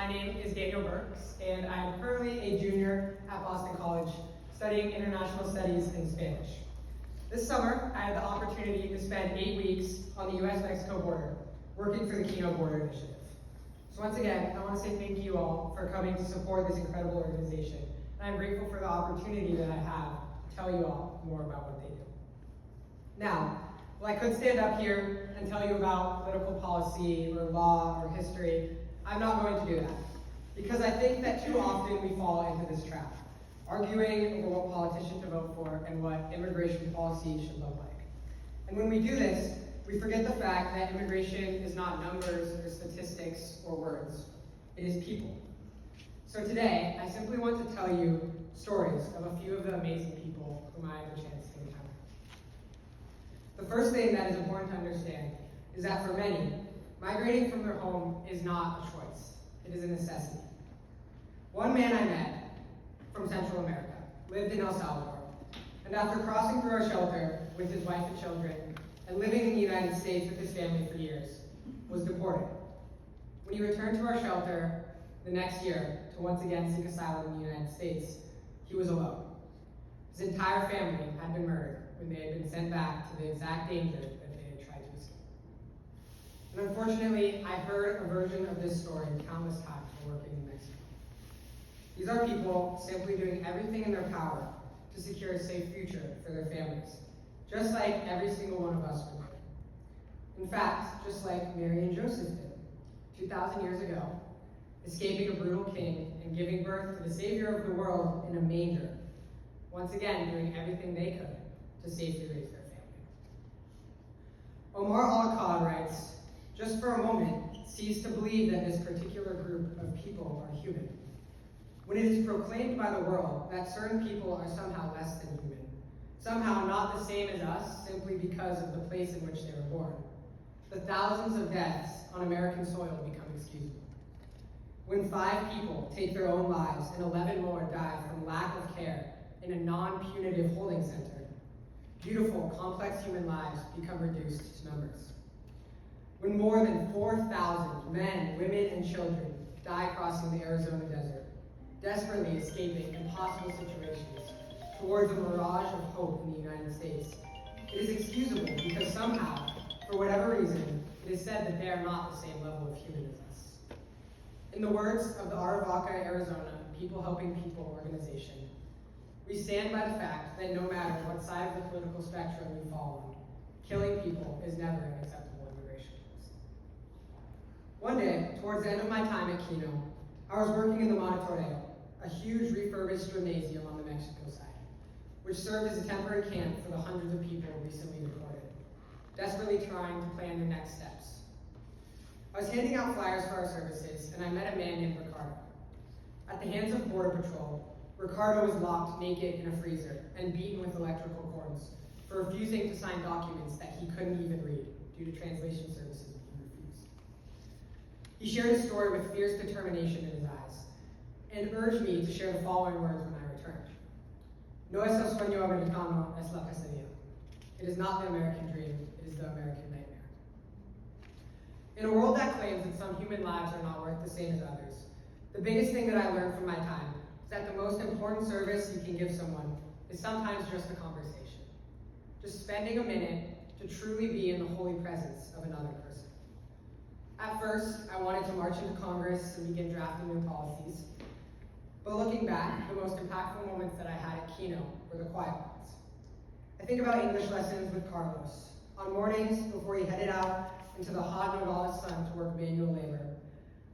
My name is Berkes, and I am currently a junior at Boston College studying international studies and Spanish. This summer, I had the opportunity to spend 8 weeks on the US-Mexico border, working for the Kino border initiative. So once again, I want to say thank you all for coming to support this incredible organization. And I'm grateful for the opportunity that I have to tell you all more about what they do. Now, while I could stand up here and tell you about political policy or law or history, I'm not going to do that, because I think that too often we fall into this trap, arguing over what politician to vote for and what immigration policy should look like. And when we do this, we forget the fact that immigration is not numbers or statistics or words. It is people. So today, I simply want to tell you stories of a few of the amazing people whom I had the chance to encounter. The first thing that is important to understand is that for many, migrating from their home is not a choice. It is a necessity. One man I met from Central America lived in El Salvador, and after crossing through our shelter with his wife and children and living in the United States with his family for years, was deported. When he returned to our shelter the next year to once again seek asylum in the United States, he was alone. His entire family had been murdered when they had been sent back to the exact danger that they had tried to escape. And unfortunately, I heard a version of this story countless times while working in Mexico. These are people simply doing everything in their power to secure a safe future for their families, just like every single one of us would do. In fact, just like Mary and Joseph did 2,000 years ago, escaping a brutal king and giving birth to the Savior of the world in a manger, once again doing everything they could to safely raise their family. Omar Al-Akkad writes, "Just for a moment, cease to believe that this particular group of people are human. When it is proclaimed by the world that certain people are somehow less than human, somehow not the same as us simply because of the place in which they were born, the thousands of deaths on American soil become excusable. When 5 people take their own lives and 11 more die from lack of care in a non-punitive holding center, beautiful, complex human lives become reduced to numbers. When more than 4,000 men, women, and children die crossing the Arizona desert, desperately escaping impossible situations towards a mirage of hope in the United States, it is excusable because somehow, for whatever reason, it is said that they are not the same level of human as us." In the words of the Aravaca, Arizona People Helping People organization, "We stand by the fact that no matter what side of the political spectrum we fall on, killing people is never an acceptable immigration policy." One day, towards the end of my time at Kino, I was working in the Monitoreo, a huge refurbished gymnasium on the Mexico side, which served as a temporary camp for the hundreds of people recently deported, desperately trying to plan their next steps. I was handing out flyers for our services, and I met a man named Ricardo. At the hands of Border Patrol, Ricardo was locked naked in a freezer and beaten with electrical cords for refusing to sign documents that he couldn't even read due to translation services being refused. He shared his story with fierce determination in his eyes and urged me to share the following words when I returned. "No es el sueño americano, es la pesadilla." It is not the American dream, it is the American nightmare. In a world that claims that some human lives are not worth the same as others, the biggest thing that I learned from my time is that the most important service you can give someone is sometimes just a conversation. Just spending a minute to truly be in the holy presence of another person. At first, I wanted to march into Congress and begin drafting new policies. But looking back, the most impactful moments that I had at Kino were the quiet ones. I think about English lessons with Carlos. On mornings before he headed out into the hot Nogales sun to work manual labor,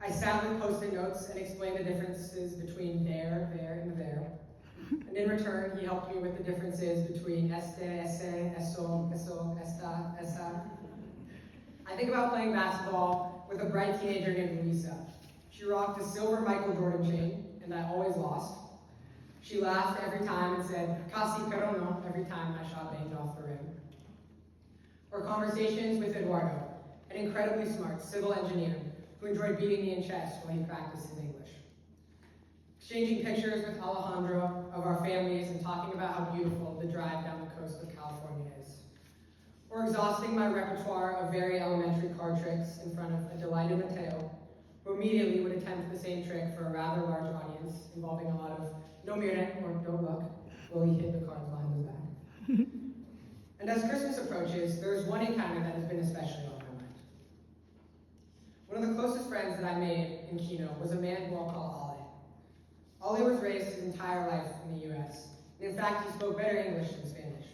I sat with post-it notes and explained the differences between there, and there. And in return, he helped me with the differences between este, ese, eso, esta, esa. I think about playing basketball with a bright teenager named Luisa. She rocked a silver Michael Jordan chain, and I always lost. She laughed every time and said, "Casi pero no," every time my shot banged off the rim. Or conversations with Eduardo, an incredibly smart civil engineer who enjoyed beating me in chess while he practiced his English. Exchanging pictures with Alejandro of our families and talking about how beautiful the drive down the coast of California is. Or exhausting my repertoire of very elementary card tricks in front of a delighted Mateo who immediately would attempt the same trick for a rather large audience involving a lot of no mire or don't look, will he hit the cards behind his back. And as Christmas approaches, there's one encounter that has been especially on my mind. One of the closest friends that I made in Kino was a man who I'll call Ale. Ale was raised his entire life in the US, and in fact, he spoke better English than Spanish.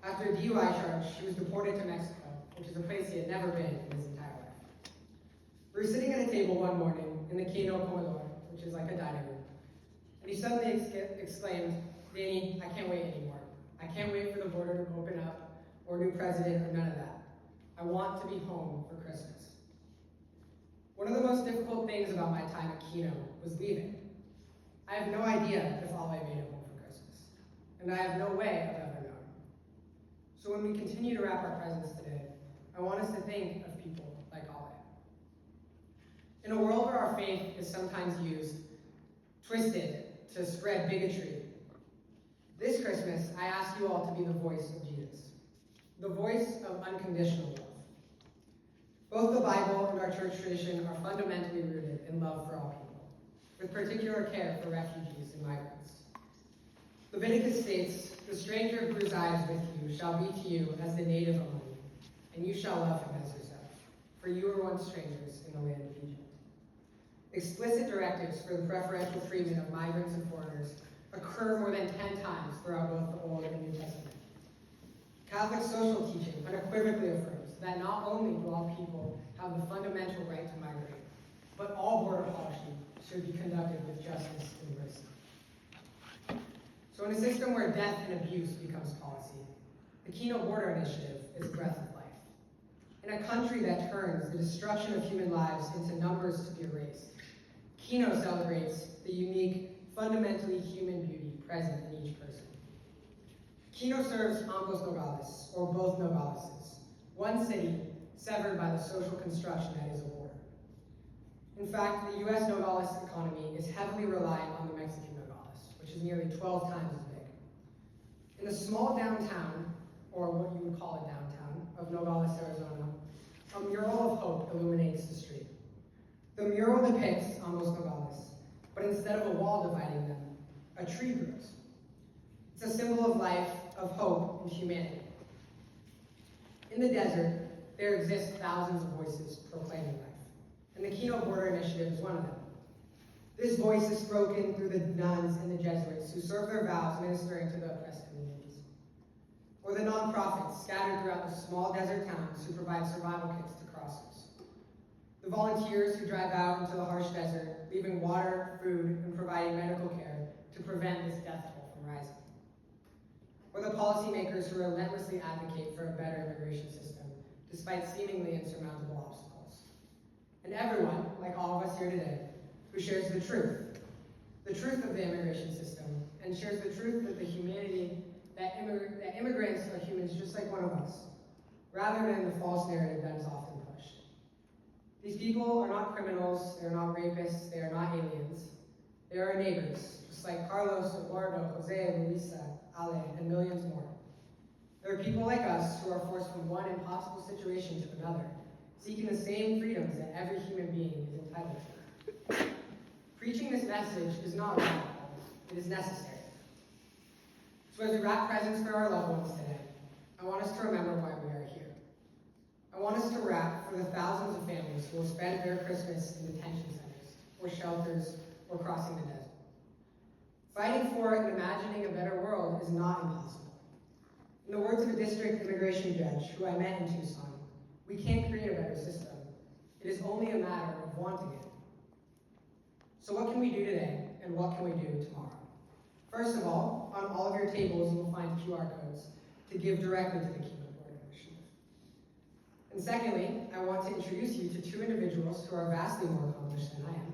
After a DUI charge, he was deported to Mexico, which is a place he had never been in his entire life. We were sitting at a table one morning in the Kino Comedor, which is like a dining room, and he suddenly exclaimed, "Danny, I can't wait anymore. I can't wait for the border to open up, or a new president, or none of that. I want to be home for Christmas." One of the most difficult things about my time at Kino was leaving. I have no idea if Ale made it home for Christmas, and I have no way of ever knowing. So when we continue to wrap our presents today, I want us to think of people like Ale. In a world where our faith is sometimes used, twisted, to spread bigotry, this Christmas, I ask you all to be the voice of Jesus, the voice of unconditional love. Both the Bible and our church tradition are fundamentally rooted in love for all people, with particular care for refugees and migrants. Leviticus states, "The stranger who resides with you shall be to you as the native among you, and you shall love him as yourself, for you were once strangers in the land of Egypt." Explicit directives for the preferential treatment of migrants and foreigners occur more than 10 times throughout both the Old and New Testament. Catholic social teaching unequivocally affirms that not only do all people have the fundamental right to migrate, but all border policy should be conducted with justice and mercy. So in a system where death and abuse becomes policy, the Kino Border Initiative is a breath of life. In a country that turns the destruction of human lives into numbers to be erased, Kino celebrates the unique, fundamentally human beauty present in each person. Kino serves ambos nogales, or both Nogaleses, one city severed by the social construction that is a border. In fact, the US Nogales economy is heavily reliant on the Mexican Nogales, which is nearly 12 times as big. In the small downtown, or what you would call a downtown, of Nogales, Arizona, a mural of hope illuminates the street. The mural depicts ambos nogales, but instead of a wall dividing them, a tree grows. It's a symbol of life, of hope, and humanity. In the desert, there exist thousands of voices proclaiming life, and the Kino Border Initiative is one of them. This voice is spoken through the nuns and the Jesuits who serve their vows ministering to the oppressed communities, or the nonprofits scattered throughout the small desert towns who provide survival kits to crossers. The volunteers who drive out into the harsh desert, leaving water, food, and providing medical care to prevent this death toll from rising. Or the policymakers who relentlessly advocate for a better immigration system, despite seemingly insurmountable obstacles. And everyone, like all of us here today, who shares the truth of the immigration system, and shares the truth of the humanity that immigrants are humans just like one of us, rather than the false narrative that is often pushed. These people are not criminals, they are not rapists, they are not aliens. They are our neighbors, just like Carlos, Eduardo, Jose, Luisa, Ale, and millions more. There are people like us who are forced from one impossible situation to another, seeking the same freedoms that every human being is entitled to. Preaching this message is not radical, it is necessary. So as we wrap presents for our loved ones today, I want us to remember why we are here. I want us to wrap for the thousands of families who will spend their Christmas in detention centers, or shelters, or crossing the desert. Fighting for and imagining a better world is not impossible. In the words of a district immigration judge who I met in Tucson, we can't create a better system. It is only a matter of wanting it. So what can we do today, and what can we do tomorrow? First of all, on all of your tables you will find QR codes to give directly to the Keynote Border Initiative. And secondly, I want to introduce you to two individuals who are vastly more accomplished than I am,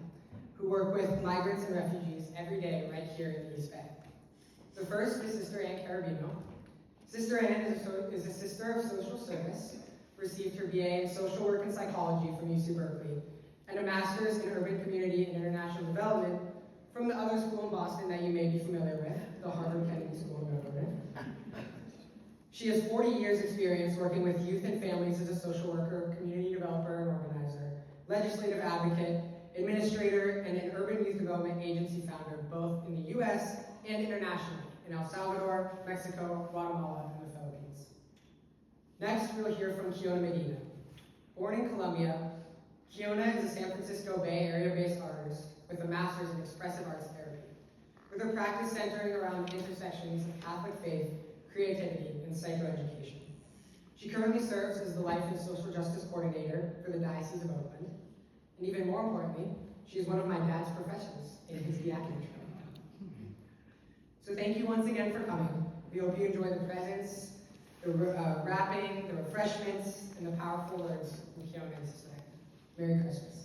who work with migrants and refugees every day right here in the East Bay. The first is Sister Ann Carabino. Sister Ann is a sister of social service, received her BA in social work and psychology from UC Berkeley, and a master's in urban community and international development from the other school in Boston that you may be familiar with, the Harvard Kennedy School of Government. She has 40 years experience working with youth and families as a social worker, community developer, and organizer, legislative advocate, administrator, and an urban youth development agency founder, both in the US and internationally, in El Salvador, Mexico, Guatemala, and the Philippines. Next, we'll hear from Kino Medina. Born in Colombia, Kiona is a San Francisco Bay Area-based artist with a master's in expressive arts therapy, with her practice centering around the intersections of Catholic faith, creativity, and psychoeducation. She currently serves as the Life and Social Justice Coordinator for the Diocese of Oakland, and even more importantly, she is one of my dad's professors in his diaconate. So thank you once again for coming. We hope you enjoy the presence, the rapping, the refreshments, and the powerful words from Kino and Sister. Merry Christmas.